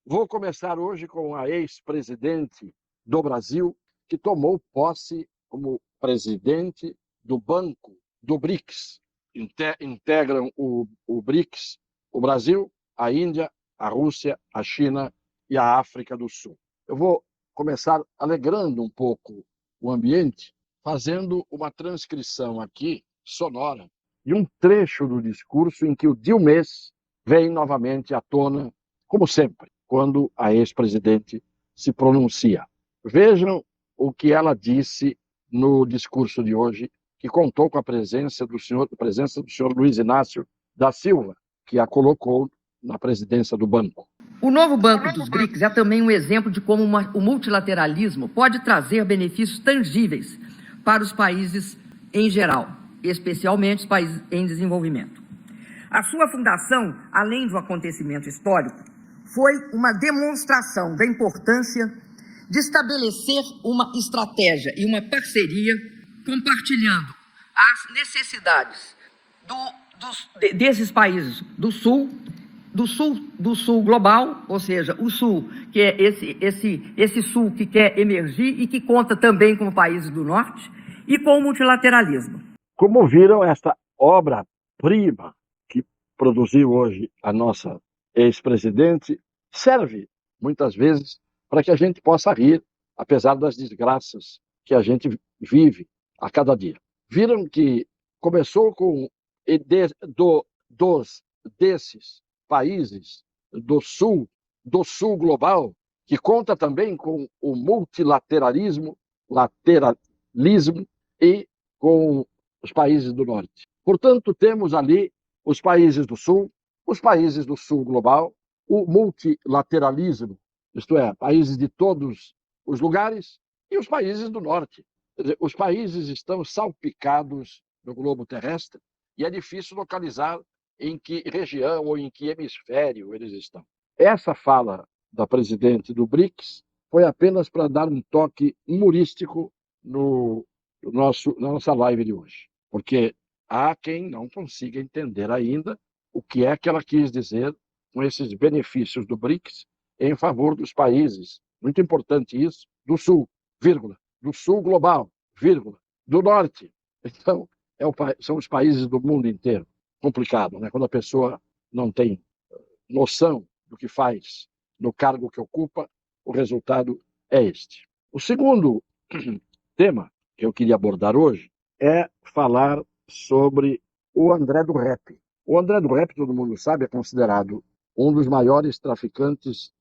Vou começar hoje com a ex-presidente do Brasil, que tomou posse como presidente do Banco do BRICS. Integram o BRICS o Brasil, a Índia, a Rússia, a China e a África do Sul. Eu vou começar alegrando um pouco o ambiente, fazendo uma transcrição aqui, sonora, de um trecho do discurso em que o Dilmês vem novamente à tona, como sempre, quando a ex-presidente se pronuncia. Vejam o que ela disse no discurso de hoje, que contou com a presença do senhor Luiz Inácio da Silva, que a colocou na presidência do banco. O novo Banco dos BRICS é também um exemplo de como o multilateralismo pode trazer benefícios tangíveis para os países em geral, especialmente os países em desenvolvimento. A sua fundação, além do acontecimento histórico, foi uma demonstração da importância de estabelecer uma estratégia e uma parceria compartilhando as necessidades desses países do sul global, ou seja, o sul, que é esse sul que quer emergir e que conta também com países do norte, e com o multilateralismo. Como viram, esta obra-prima que produziu hoje a nossa ex-presidente serve, muitas vezes, para que a gente possa rir, apesar das desgraças que a gente vive a cada dia. Viram que começou com desses países do sul global, que conta também com o multilateralismo, e com os países do norte. Portanto, temos ali os países do sul global, o multilateralismo, isto é, países de todos os lugares, e os países do norte. Os países estão salpicados no globo terrestre e é difícil localizar em que região ou em que hemisfério eles estão. Essa fala da presidente do BRICS foi apenas para dar um toque humorístico na nossa live de hoje, porque há quem não consiga entender ainda o que é que ela quis dizer com esses benefícios do BRICS em favor dos países, muito importante isso, do sul, vírgula, do sul global, vírgula, do norte. Então, são os países do mundo inteiro. Complicado, né? Quando a pessoa não tem noção do que faz no cargo que ocupa, o resultado é este. O segundo tema que eu queria abordar hoje é falar sobre o André do Rep. O André do Rep, todo mundo sabe, é considerado um dos maiores traficantes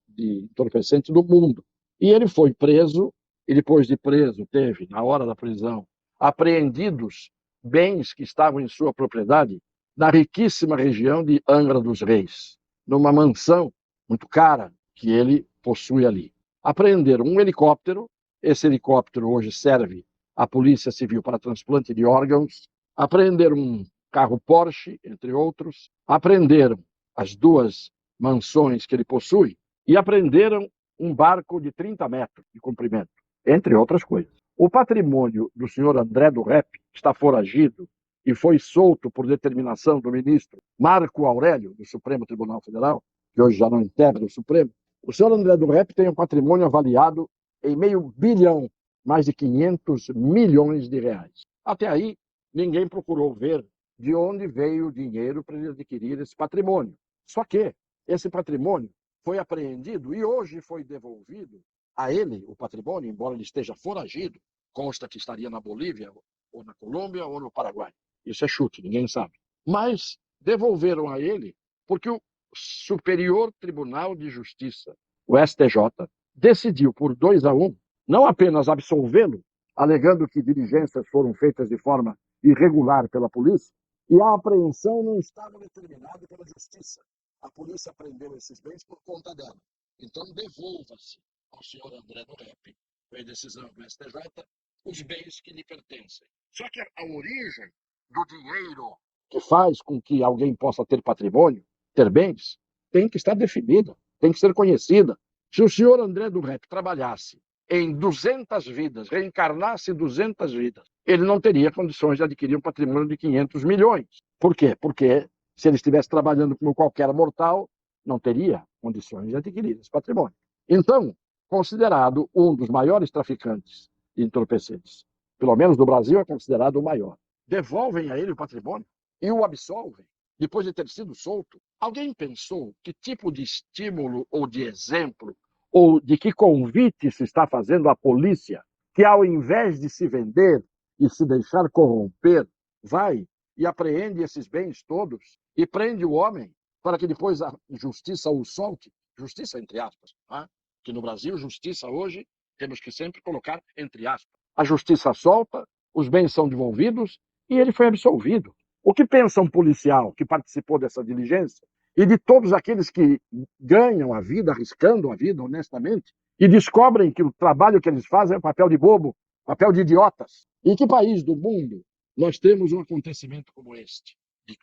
de entorpecentes do mundo. E ele foi preso, e depois de preso, teve, na hora da prisão, apreendidos bens que estavam em sua propriedade na riquíssima região de Angra dos Reis, numa mansão muito cara que ele possui ali. Apreenderam um helicóptero, esse helicóptero hoje serve à Polícia Civil para transplante de órgãos, apreenderam um carro Porsche, entre outros, apreenderam as duas mansões que ele possui e apreenderam um barco de 30 metros de comprimento, entre outras coisas. O patrimônio do senhor André do Rep está foragido e foi solto por determinação do ministro Marco Aurélio, do Supremo Tribunal Federal, que hoje já não integra o Supremo. O senhor André do Rep tem um patrimônio avaliado em R$500 bilhão, mais de 500 milhões de reais. Até aí, ninguém procurou ver de onde veio o dinheiro para ele adquirir esse patrimônio. Só que esse patrimônio foi apreendido e hoje foi devolvido a ele, o patrimônio, embora ele esteja foragido, consta que estaria na Bolívia, ou na Colômbia, ou no Paraguai. Isso é chute, ninguém sabe. Mas devolveram a ele porque o Superior Tribunal de Justiça, o STJ, decidiu por 2-1, não apenas absolvê-lo, alegando que diligências foram feitas de forma irregular pela polícia, e a apreensão não estava determinada pela justiça. A polícia apreendeu esses bens por conta dela. Então, devolva-se ao senhor André do Rep, foi decisão do STJ, os bens que lhe pertencem. Só que a origem do dinheiro que faz com que alguém possa ter patrimônio, ter bens, tem que estar definida, tem que ser conhecida. Se o senhor André do Rep trabalhasse em 200 vidas, reencarnasse 200 vidas, ele não teria condições de adquirir um patrimônio de 500 milhões. Por quê? Porque se ele estivesse trabalhando como qualquer mortal, não teria condições de adquirir esse patrimônio. Então, considerado um dos maiores traficantes de entorpecentes, pelo menos do Brasil é considerado o maior, devolvem a ele o patrimônio e o absolvem depois de ter sido solto. Alguém pensou que tipo de estímulo ou de exemplo ou de que convite se está fazendo à polícia que, ao invés de se vender e se deixar corromper, vai e apreende esses bens todos e prende o homem para que depois a justiça o solte? Justiça entre aspas, tá? Que no Brasil, justiça hoje, temos que sempre colocar entre aspas. A justiça solta, os bens são devolvidos e ele foi absolvido. O que pensa um policial que participou dessa diligência e de todos aqueles que ganham a vida, arriscando a vida honestamente, e descobrem que o trabalho que eles fazem é papel de bobo, papel de idiotas? Em que país do mundo nós temos um acontecimento como este,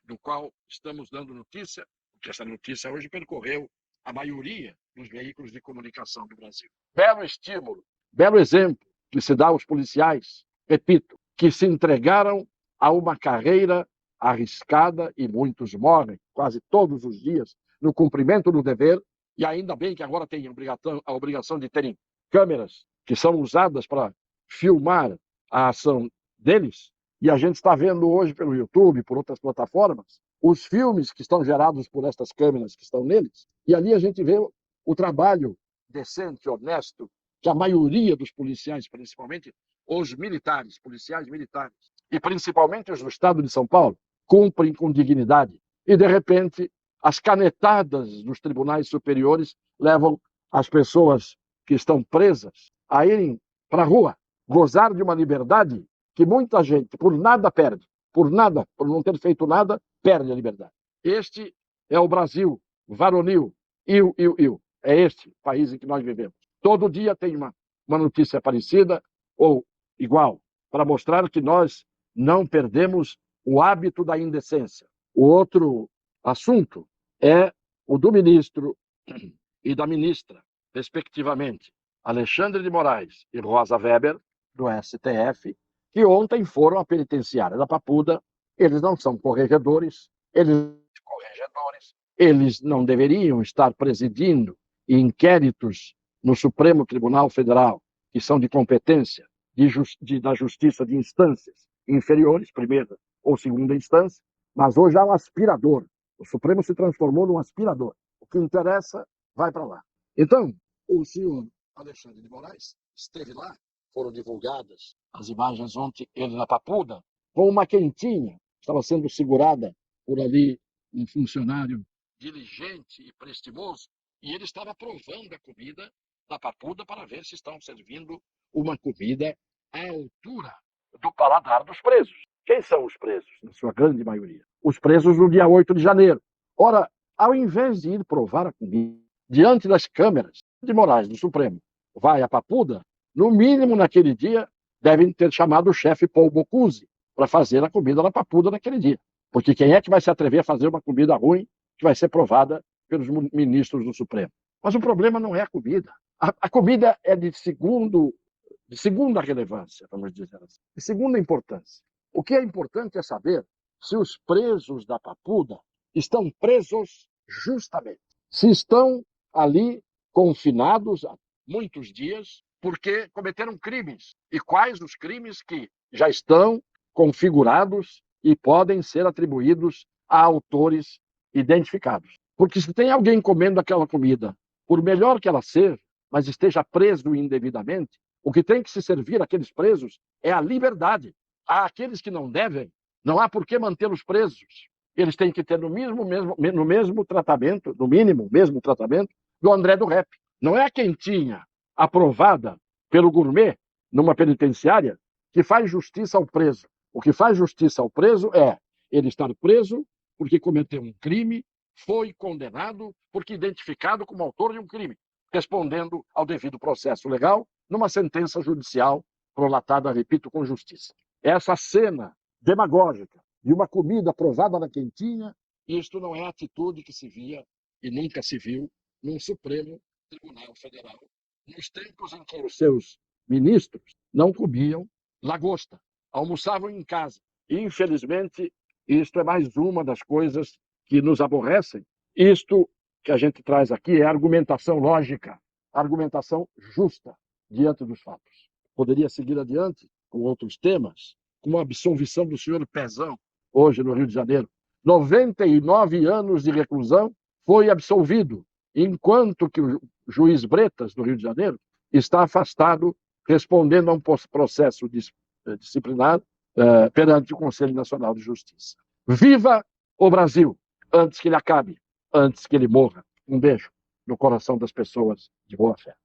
do qual estamos dando notícia, porque essa notícia hoje percorreu a maioria dos veículos de comunicação do Brasil? Belo estímulo, belo exemplo que se dá aos policiais, repito, que se entregaram a uma carreira arriscada e muitos morrem quase todos os dias no cumprimento do dever, e ainda bem que agora tem a obrigação de terem câmeras que são usadas para filmar a ação deles, e a gente está vendo hoje pelo YouTube, por outras plataformas, os filmes que estão gerados por estas câmeras que estão neles, e ali a gente vê o trabalho decente, honesto, que a maioria dos policiais, principalmente os militares, policiais militares, e principalmente os do estado de São Paulo, cumprem com dignidade. E, de repente, as canetadas dos tribunais superiores levam as pessoas que estão presas a irem para a rua, gozar de uma liberdade que muita gente, por nada, perde. Por nada, por não ter feito nada, perde a liberdade. Este é o Brasil varonil. É este país em que nós vivemos. Todo dia tem uma notícia parecida ou igual, para mostrar que nós não perdemos o hábito da indecência. O outro assunto é o do ministro e da ministra, respectivamente, Alexandre de Moraes e Rosa Weber, do STF, que ontem foram à penitenciária da Papuda. Eles não são corregedores, eles não deveriam estar presidindo inquéritos no Supremo Tribunal Federal, que são de competência da justiça de instâncias inferiores, primeira ou segunda instância, mas hoje há um aspirador. O Supremo se transformou num aspirador. O que interessa vai para lá. Então, o senhor Alexandre de Moraes esteve lá, foram divulgadas as imagens ontem, ele na Papuda, com uma quentinha, estava sendo segurada por ali um funcionário diligente e prestimoso, e ele estava provando a comida da Papuda para ver se estão servindo uma comida à altura do paladar dos presos. Quem são os presos, na sua grande maioria? Os presos no dia 8 de janeiro. Ora, ao invés de ir provar a comida diante das câmeras de Moraes do Supremo, vai a Papuda, no mínimo naquele dia devem ter chamado o chefe Paul Bocuse para fazer a comida da Papuda naquele dia. Porque quem é que vai se atrever a fazer uma comida ruim que vai ser provada pelos ministros do Supremo? Mas o problema não é a comida. A comida é de segunda relevância, vamos dizer assim, de segunda importância. O que é importante é saber se os presos da Papuda estão presos justamente, se estão ali confinados há muitos dias porque cometeram crimes, e quais os crimes que já estão configurados e podem ser atribuídos a autores identificados. Porque se tem alguém comendo aquela comida, por melhor que ela seja, mas esteja preso indevidamente, o que tem que se servir àqueles presos é a liberdade. Há aqueles que não devem, não há por que mantê-los presos. Eles têm que ter no mesmo tratamento, no mínimo, mesmo tratamento do André do Rep. Não é a quentinha aprovada pelo gourmet numa penitenciária que faz justiça ao preso. O que faz justiça ao preso é ele estar preso porque cometeu um crime, foi condenado porque identificado como autor de um crime, respondendo ao devido processo legal numa sentença judicial prolatada, repito, com justiça. Essa cena demagógica de uma comida provada na quentinha, isto não é a atitude que se via e nunca se viu num Supremo Tribunal Federal, nos tempos em que os seus ministros não comiam lagosta, almoçavam em casa. E, infelizmente, isto é mais uma das coisas que nos aborrecem. Isto que a gente traz aqui é argumentação lógica, argumentação justa diante dos fatos. Poderia seguir adiante com outros temas, como a absolvição do senhor Pezão, hoje no Rio de Janeiro. 99 anos de reclusão, foi absolvido, enquanto que o juiz Bretas, do Rio de Janeiro, está afastado, respondendo a um processo disciplinar perante o Conselho Nacional de Justiça. Viva o Brasil, antes que ele acabe, antes que ele morra. Um beijo no coração das pessoas de boa fé.